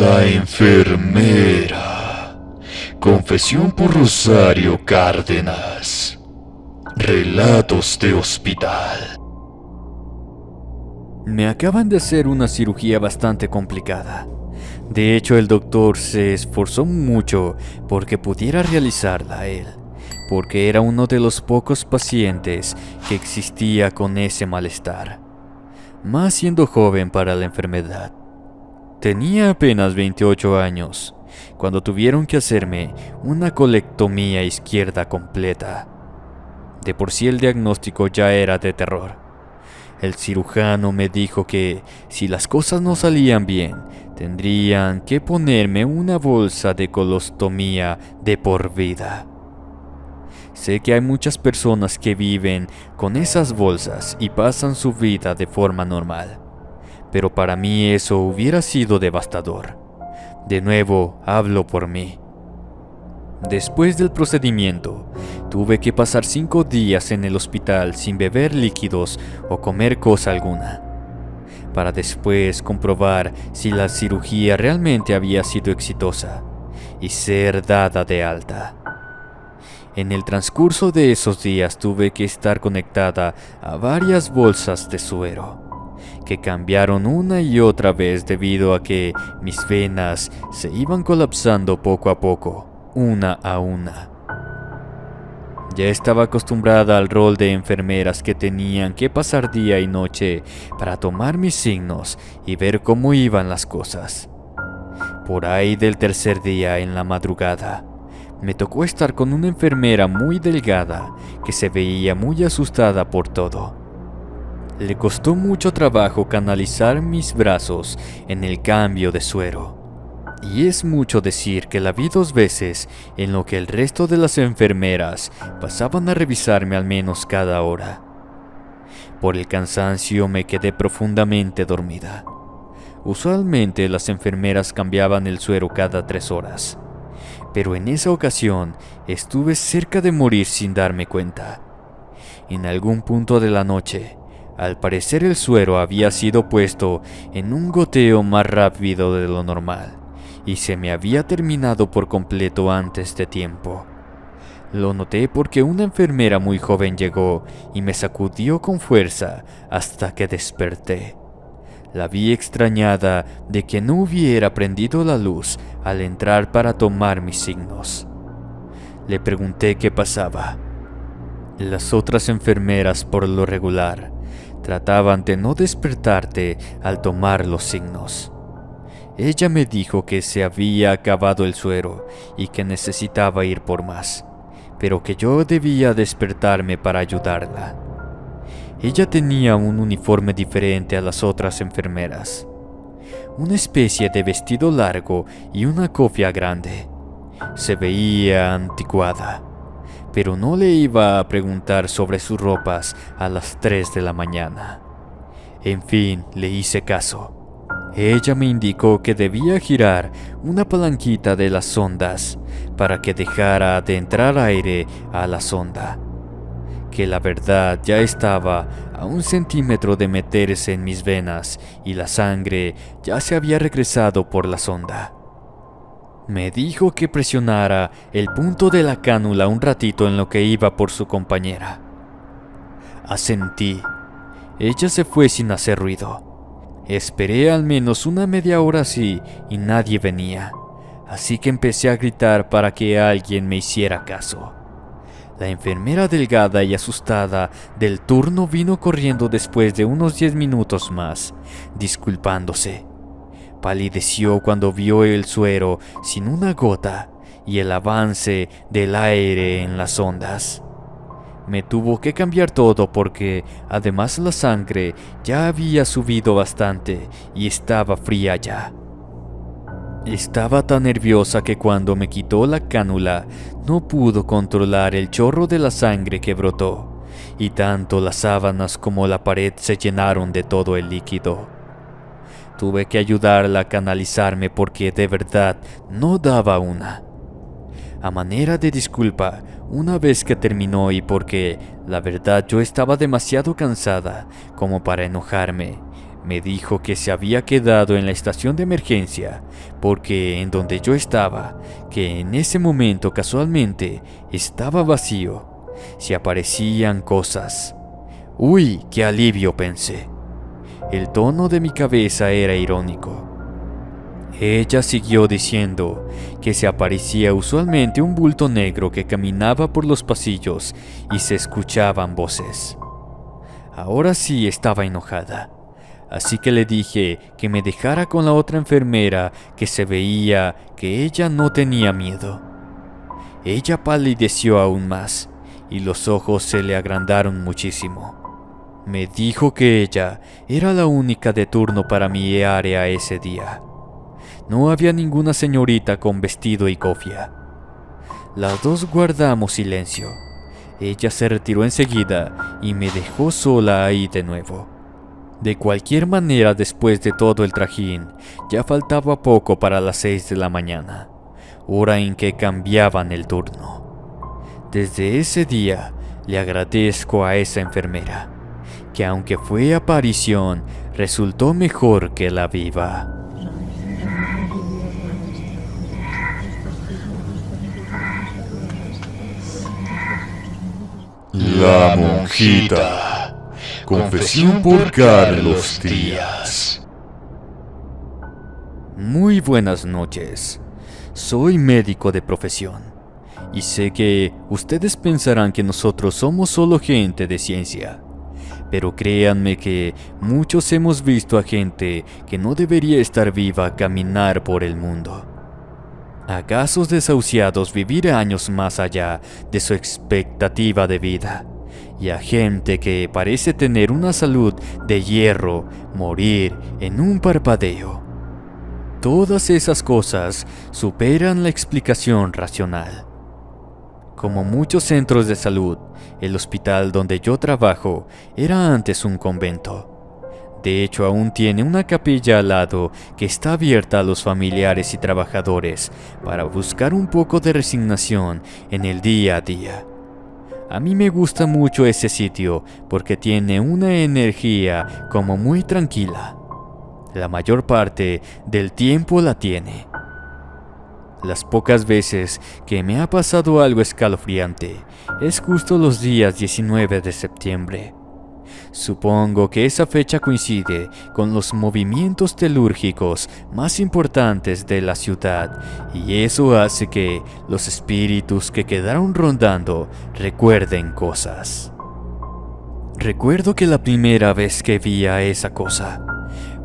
La enfermera. Confesión por Rosario Cárdenas. Relatos de hospital. Me acaban de hacer una cirugía bastante complicada. De hecho, el doctor se esforzó mucho porque pudiera realizarla él, porque era uno de los pocos pacientes que existía con ese malestar, más siendo joven para la enfermedad. Tenía apenas 28 años cuando tuvieron que hacerme una colectomía izquierda completa. De por sí el diagnóstico ya era de terror. El cirujano me dijo que si las cosas no salían bien, tendrían que ponerme una bolsa de colostomía de por vida. Sé que hay muchas personas que viven con esas bolsas y pasan su vida de forma normal, pero para mí eso hubiera sido devastador. De nuevo, hablo por mí. Después del procedimiento, tuve que pasar 5 días en el hospital sin beber líquidos o comer cosa alguna, para después comprobar si la cirugía realmente había sido exitosa y ser dada de alta. En el transcurso de esos días tuve que estar conectada a varias bolsas de suero, que cambiaron una y otra vez debido a que mis venas se iban colapsando poco a poco, una a una. Ya estaba acostumbrada al rol de enfermeras que tenían que pasar día y noche para tomar mis signos y ver cómo iban las cosas. Por ahí del tercer día en la madrugada, me tocó estar con una enfermera muy delgada que se veía muy asustada por todo. Le costó mucho trabajo canalizar mis brazos en el cambio de suero. Y es mucho decir que la vi 2 veces en lo que el resto de las enfermeras pasaban a revisarme al menos cada hora. Por el cansancio me quedé profundamente dormida. Usualmente las enfermeras cambiaban el suero cada 3 horas, pero en esa ocasión estuve cerca de morir sin darme cuenta. En algún punto de la noche, al parecer el suero había sido puesto en un goteo más rápido de lo normal, y se me había terminado por completo antes de tiempo. Lo noté porque una enfermera muy joven llegó y me sacudió con fuerza hasta que desperté. La vi extrañada de que no hubiera prendido la luz al entrar para tomar mis signos. Le pregunté qué pasaba. Las otras enfermeras, por lo regular, trataban de no despertarte al tomar los signos. Ella me dijo que se había acabado el suero y que necesitaba ir por más, pero que yo debía despertarme para ayudarla. Ella tenía un uniforme diferente a las otras enfermeras, una especie de vestido largo y una cofia grande. Se veía anticuada, pero no le iba a preguntar sobre sus ropas a las 3 de la mañana. En fin, le hice caso. Ella me indicó que debía girar una palanquita de las sondas para que dejara de entrar aire a la sonda, que la verdad ya estaba a 1 centímetro de meterse en mis venas y la sangre ya se había regresado por la sonda. Me dijo que presionara el punto de la cánula un ratito en lo que iba por su compañera. Asentí. Ella se fue sin hacer ruido. Esperé al menos una media hora así y nadie venía, así que empecé a gritar para que alguien me hiciera caso. La enfermera delgada y asustada del turno vino corriendo después de unos 10 minutos más, disculpándose. Palideció cuando vio el suero sin una gota y el avance del aire en las ondas. Me tuvo que cambiar todo porque además la sangre ya había subido bastante y estaba fría ya. Estaba tan nerviosa que cuando me quitó la cánula no pudo controlar el chorro de la sangre que brotó, y tanto las sábanas como la pared se llenaron de todo el líquido. Tuve que ayudarla a canalizarme porque de verdad no daba una. A manera de disculpa, una vez que terminó y porque la verdad yo estaba demasiado cansada como para enojarme, Me dijo que se había quedado en la estación de emergencia porque en donde yo estaba, que en ese momento casualmente estaba vacío, se aparecían cosas. ¡Uy, qué alivio!, pensé. El tono de mi cabeza era irónico. Ella siguió diciendo que se aparecía usualmente un bulto negro que caminaba por los pasillos y se escuchaban voces. Ahora sí estaba enojada, así que le dije que me dejara con la otra enfermera, que se veía que ella no tenía miedo. Ella palideció aún más y los ojos se le agrandaron muchísimo. Me dijo que ella era la única de turno para mi área ese día. No había ninguna señorita con vestido y cofia. Las dos guardamos silencio. Ella se retiró enseguida y me dejó sola ahí de nuevo. De cualquier manera, después de todo el trajín, ya faltaba poco para las 6 de la mañana, hora en que cambiaban el turno. Desde ese día le agradezco a esa enfermera, que aunque fue aparición, resultó mejor que la viva. La monjita. Confesión por Carlos Díaz. Muy buenas noches. Soy médico de profesión y sé que ustedes pensarán que nosotros somos solo gente de ciencia, pero créanme que muchos hemos visto a gente que no debería estar viva caminar por el mundo. A casos desahuciados vivir años más allá de su expectativa de vida, y a gente que parece tener una salud de hierro morir en un parpadeo. Todas esas cosas superan la explicación racional. Como muchos centros de salud, el hospital donde yo trabajo era antes un convento. De hecho, aún tiene una capilla al lado que está abierta a los familiares y trabajadores para buscar un poco de resignación en el día a día. A mí me gusta mucho ese sitio porque tiene una energía como muy tranquila. La mayor parte del tiempo la tiene. Las pocas veces que me ha pasado algo escalofriante es justo los días 19 de septiembre. Supongo que esa fecha coincide con los movimientos telúrgicos más importantes de la ciudad y eso hace que los espíritus que quedaron rondando recuerden cosas. Recuerdo que la primera vez que vi a esa cosa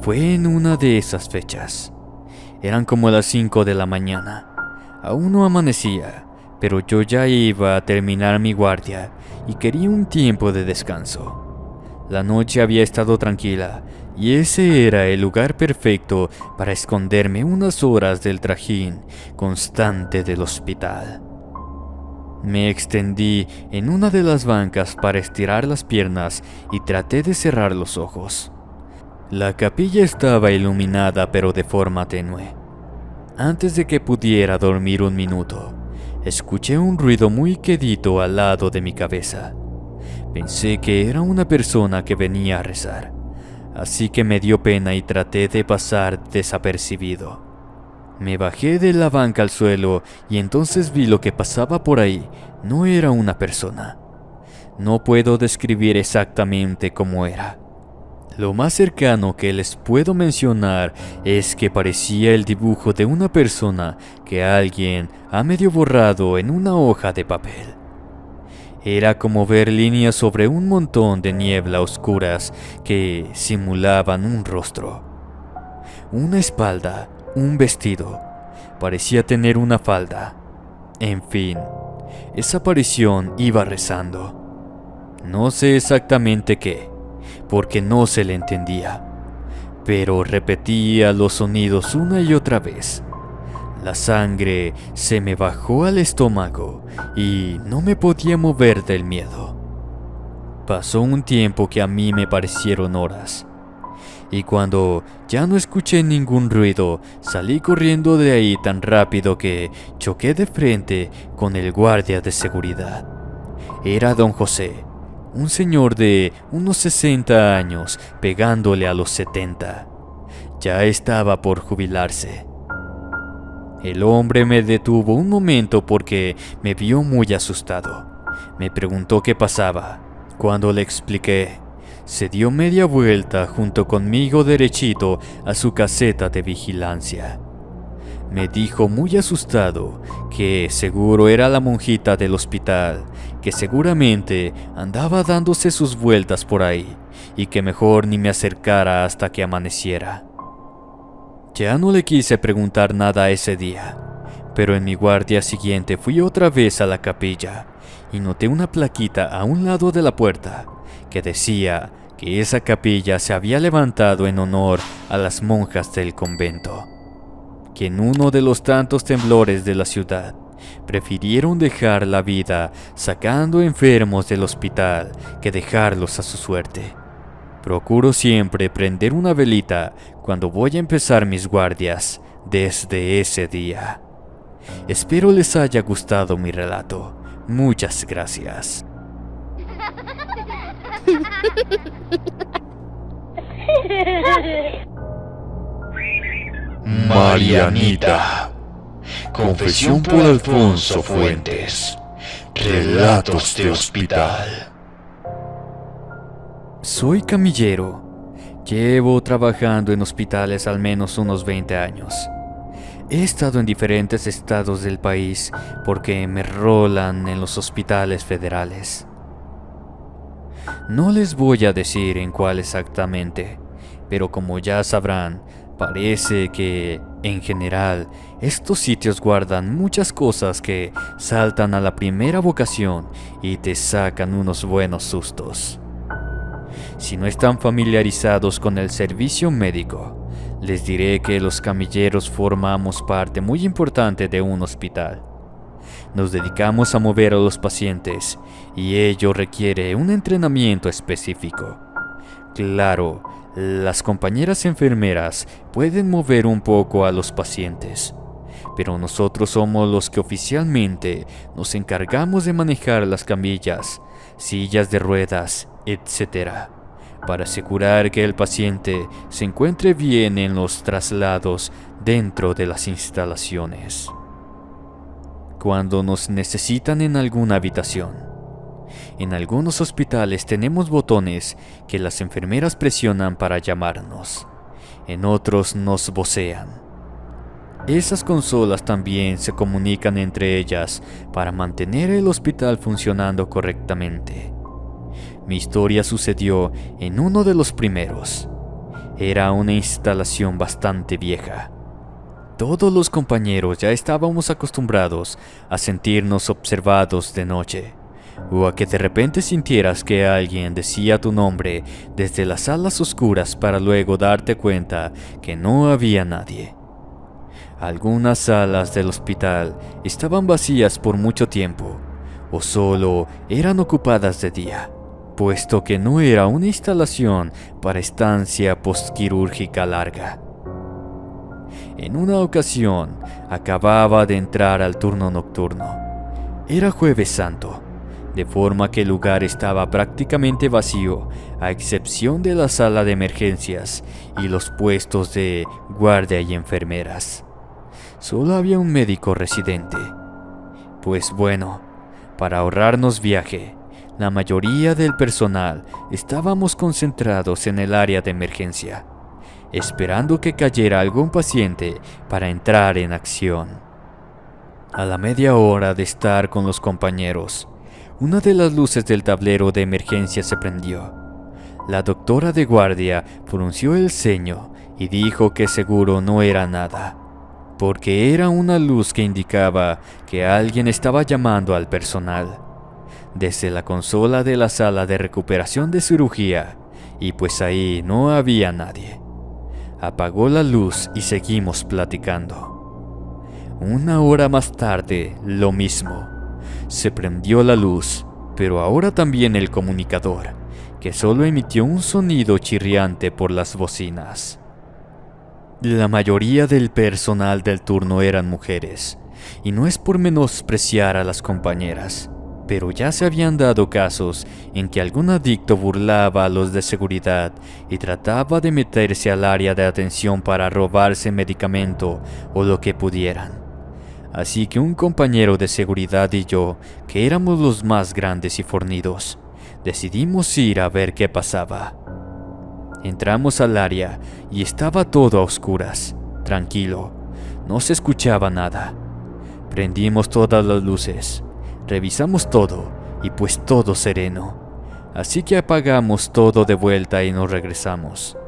fue en una de esas fechas. Eran como las 5 de la mañana. Aún no amanecía, pero yo ya iba a terminar mi guardia y quería un tiempo de descanso. La noche había estado tranquila y ese era el lugar perfecto para esconderme unas horas del trajín constante del hospital. Me extendí en una de las bancas para estirar las piernas y traté de cerrar los ojos. La capilla estaba iluminada pero de forma tenue. Antes de que pudiera dormir un minuto, escuché un ruido muy quedito al lado de mi cabeza. Pensé que era una persona que venía a rezar, así que me dio pena y traté de pasar desapercibido. Me bajé de la banca al suelo y entonces vi lo que pasaba por ahí. No era una persona. No puedo describir exactamente cómo era. Lo más cercano que les puedo mencionar es que parecía el dibujo de una persona que alguien ha medio borrado en una hoja de papel. Era como ver líneas sobre un montón de niebla oscuras que simulaban un rostro, una espalda, un vestido. Parecía tener una falda. En fin, esa aparición iba rezando. No sé exactamente qué, porque no se le entendía, pero repetía los sonidos una y otra vez. La sangre se me bajó al estómago y no me podía mover del miedo. Pasó un tiempo que a mí me parecieron horas, y cuando ya no escuché ningún ruido, salí corriendo de ahí tan rápido que choqué de frente con el guardia de seguridad. Era don José, Un señor de unos 60 años pegándole a los 70. Ya estaba por jubilarse. El hombre me detuvo un momento porque me vio muy asustado. Me preguntó qué pasaba. Cuando le expliqué, se dio media vuelta junto conmigo derechito a su caseta de vigilancia. Me dijo muy asustado que seguro era la monjita del hospital, que seguramente andaba dándose sus vueltas por ahí y que mejor ni me acercara hasta que amaneciera. Ya no le quise preguntar nada ese día, pero en mi guardia siguiente fui otra vez a la capilla y noté una plaquita a un lado de la puerta que decía que esa capilla se había levantado en honor a las monjas del convento, que en uno de los tantos temblores de la ciudad prefirieron dejar la vida sacando enfermos del hospital que dejarlos a su suerte. Procuro siempre prender una velita cuando voy a empezar mis guardias desde ese día. Espero les haya gustado mi relato. Muchas gracias. Marianita. Confesión por Alfonso Fuentes. Relatos de hospital. Soy camillero. Llevo trabajando en hospitales al menos unos 20 años. He estado en diferentes estados del país porque me rolan en los hospitales federales. No les voy a decir en cuál exactamente, pero como ya sabrán, parece que, en general, estos sitios guardan muchas cosas que saltan a la primera vocación y te sacan unos buenos sustos. Si no están familiarizados con el servicio médico, les diré que los camilleros formamos parte muy importante de un hospital. Nos dedicamos a mover a los pacientes y ello requiere un entrenamiento específico. Claro, las compañeras enfermeras pueden mover un poco a los pacientes, pero nosotros somos los que oficialmente nos encargamos de manejar las camillas, sillas de ruedas, etc., para asegurar que el paciente se encuentre bien en los traslados dentro de las instalaciones. Cuando nos necesitan en alguna habitación, en algunos hospitales tenemos botones que las enfermeras presionan para llamarnos, en otros nos vocean. Esas consolas también se comunican entre ellas para mantener el hospital funcionando correctamente. Mi historia sucedió en uno de los primeros. Era una instalación bastante vieja. Todos los compañeros ya estábamos acostumbrados a sentirnos observados de noche, o a que de repente sintieras que alguien decía tu nombre desde las salas oscuras para luego darte cuenta que no había nadie. Algunas salas del hospital estaban vacías por mucho tiempo, o solo eran ocupadas de día, puesto que no era una instalación para estancia postquirúrgica larga. En una ocasión, acababa de entrar al turno nocturno. Era Jueves Santo, de forma que el lugar estaba prácticamente vacío, a excepción de la sala de emergencias y los puestos de guardia y enfermeras. Solo había un médico residente. Pues bueno, para ahorrarnos viaje, la mayoría del personal estábamos concentrados en el área de emergencia, esperando que cayera algún paciente para entrar en acción. A la media hora de estar con los compañeros, una de las luces del tablero de emergencia se prendió. La doctora de guardia frunció el ceño y dijo que seguro no era nada, porque era una luz que indicaba que alguien estaba llamando al personal desde la consola de la sala de recuperación de cirugía, y pues ahí no había nadie. Apagó la luz y seguimos platicando. Una hora más tarde, lo mismo. Se prendió la luz, pero ahora también el comunicador, que solo emitió un sonido chirriante por las bocinas. La mayoría del personal del turno eran mujeres, y no es por menospreciar a las compañeras, pero ya se habían dado casos en que algún adicto burlaba a los de seguridad y trataba de meterse al área de atención para robarse medicamento o lo que pudieran. Así que un compañero de seguridad y yo, que éramos los más grandes y fornidos, decidimos ir a ver qué pasaba. Entramos al área y estaba todo a oscuras, tranquilo, no se escuchaba nada. Prendimos todas las luces, revisamos todo y pues todo sereno. Así que apagamos todo de vuelta y nos regresamos.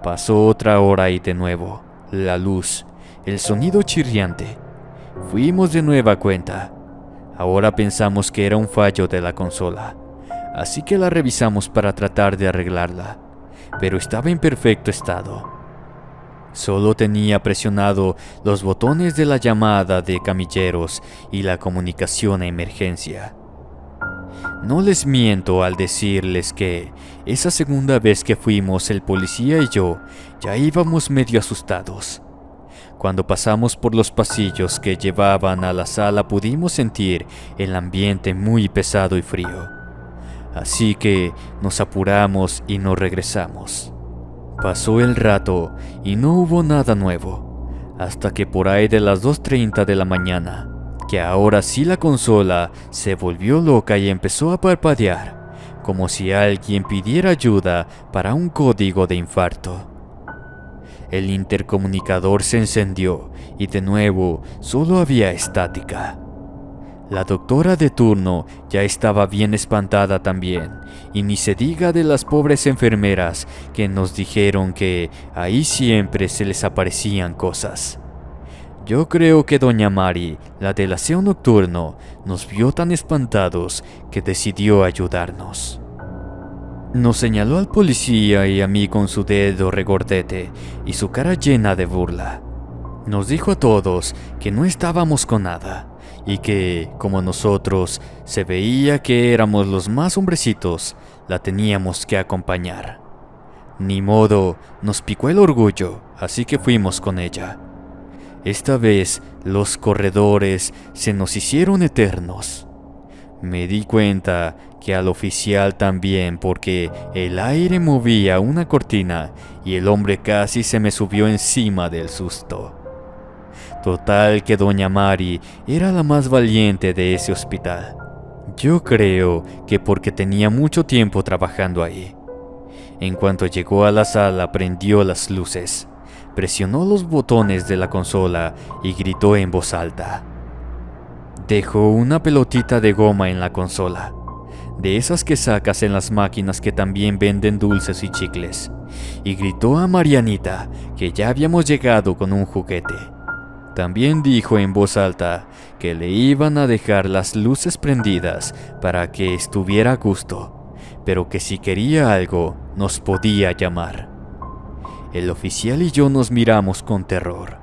Pasó otra hora y de nuevo, la luz, el sonido chirriante. Fuimos de nueva cuenta. Ahora pensamos que era un fallo de la consola, así que la revisamos para tratar de arreglarla, pero estaba en perfecto estado. Solo tenía presionado los botones de la llamada de camilleros y la comunicación a emergencia. No les miento al decirles que esa segunda vez que fuimos el policía y yo ya íbamos medio asustados. Cuando pasamos por los pasillos que llevaban a la sala pudimos sentir el ambiente muy pesado y frío. Así que nos apuramos y nos regresamos. Pasó el rato y no hubo nada nuevo, hasta que por ahí de las 2:30 de la mañana, que ahora sí la consola se volvió loca y empezó a parpadear, como si alguien pidiera ayuda para un código de infarto. El intercomunicador se encendió y de nuevo solo había estática. La doctora de turno ya estaba bien espantada también, y ni se diga de las pobres enfermeras que nos dijeron que ahí siempre se les aparecían cosas. Yo creo que doña Mari, la del aseo nocturno, nos vio tan espantados que decidió ayudarnos. Nos señaló al policía y a mí con su dedo regordete y su cara llena de burla. Nos dijo a todos que no estábamos con nada y que, como nosotros, se veía que éramos los más hombrecitos, la teníamos que acompañar. Ni modo, nos picó el orgullo, así que fuimos con ella. Esta vez, los corredores se nos hicieron eternos. Me di cuenta que al oficial también, porque el aire movía una cortina y el hombre casi se me subió encima del susto. Total que doña Mari era la más valiente de ese hospital. Yo creo que porque tenía mucho tiempo trabajando ahí. En cuanto llegó a la sala, prendió las luces, presionó los botones de la consola y gritó en voz alta. Dejó una pelotita de goma en la consola, de esas que sacas en las máquinas que también venden dulces y chicles, y gritó a Marianita que ya habíamos llegado con un juguete. También dijo en voz alta que le iban a dejar las luces prendidas para que estuviera a gusto, pero que si quería algo nos podía llamar. El oficial y yo nos miramos con terror.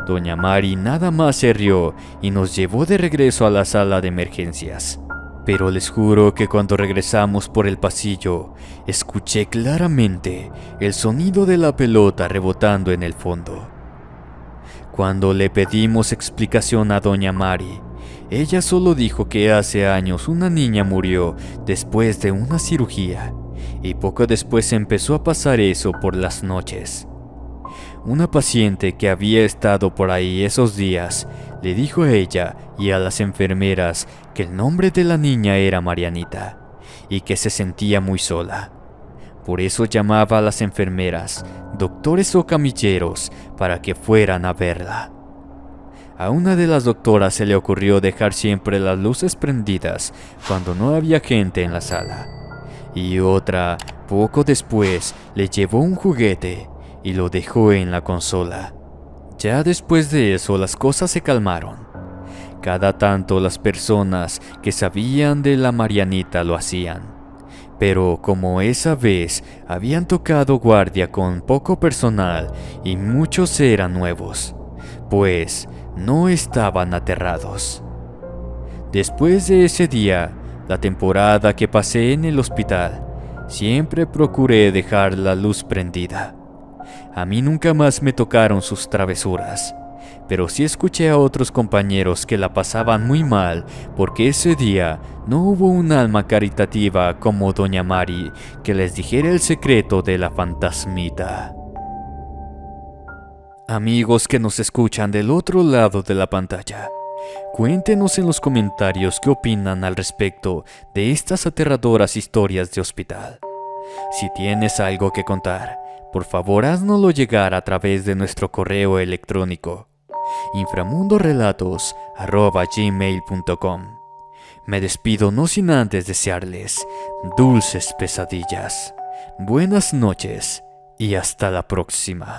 Doña Mari nada más se rió y nos llevó de regreso a la sala de emergencias. Pero les juro que cuando regresamos por el pasillo, escuché claramente el sonido de la pelota rebotando en el fondo. Cuando le pedimos explicación a doña Mari, ella solo dijo que hace años una niña murió después de una cirugía y poco después empezó a pasar eso por las noches. Una paciente que había estado por ahí esos días le dijo a ella y a las enfermeras que el nombre de la niña era Marianita y que se sentía muy sola. Por eso llamaba a las enfermeras, doctores o camilleros para que fueran a verla. A una de las doctoras se le ocurrió dejar siempre las luces prendidas cuando no había gente en la sala. Y otra, poco después, le llevó un juguete y lo dejó en la consola. Ya después de eso las cosas se calmaron. Cada tanto las personas que sabían de la Marianita lo hacían. Pero como esa vez habían tocado guardia con poco personal y muchos eran nuevos, pues no estaban aterrados. Después de ese día, la temporada que pasé en el hospital, siempre procuré dejar la luz prendida. A mí nunca más me tocaron sus travesuras, pero sí escuché a otros compañeros que la pasaban muy mal porque ese día no hubo un alma caritativa como Doña Mari que les dijera el secreto de la fantasmita. Amigos que nos escuchan del otro lado de la pantalla, cuéntenos en los comentarios qué opinan al respecto de estas aterradoras historias de hospital. Si tienes algo que contar, por favor haznoslo llegar a través de nuestro correo electrónico inframundorelatos@gmail.com. Me despido no sin antes desearles dulces pesadillas, buenas noches y hasta la próxima.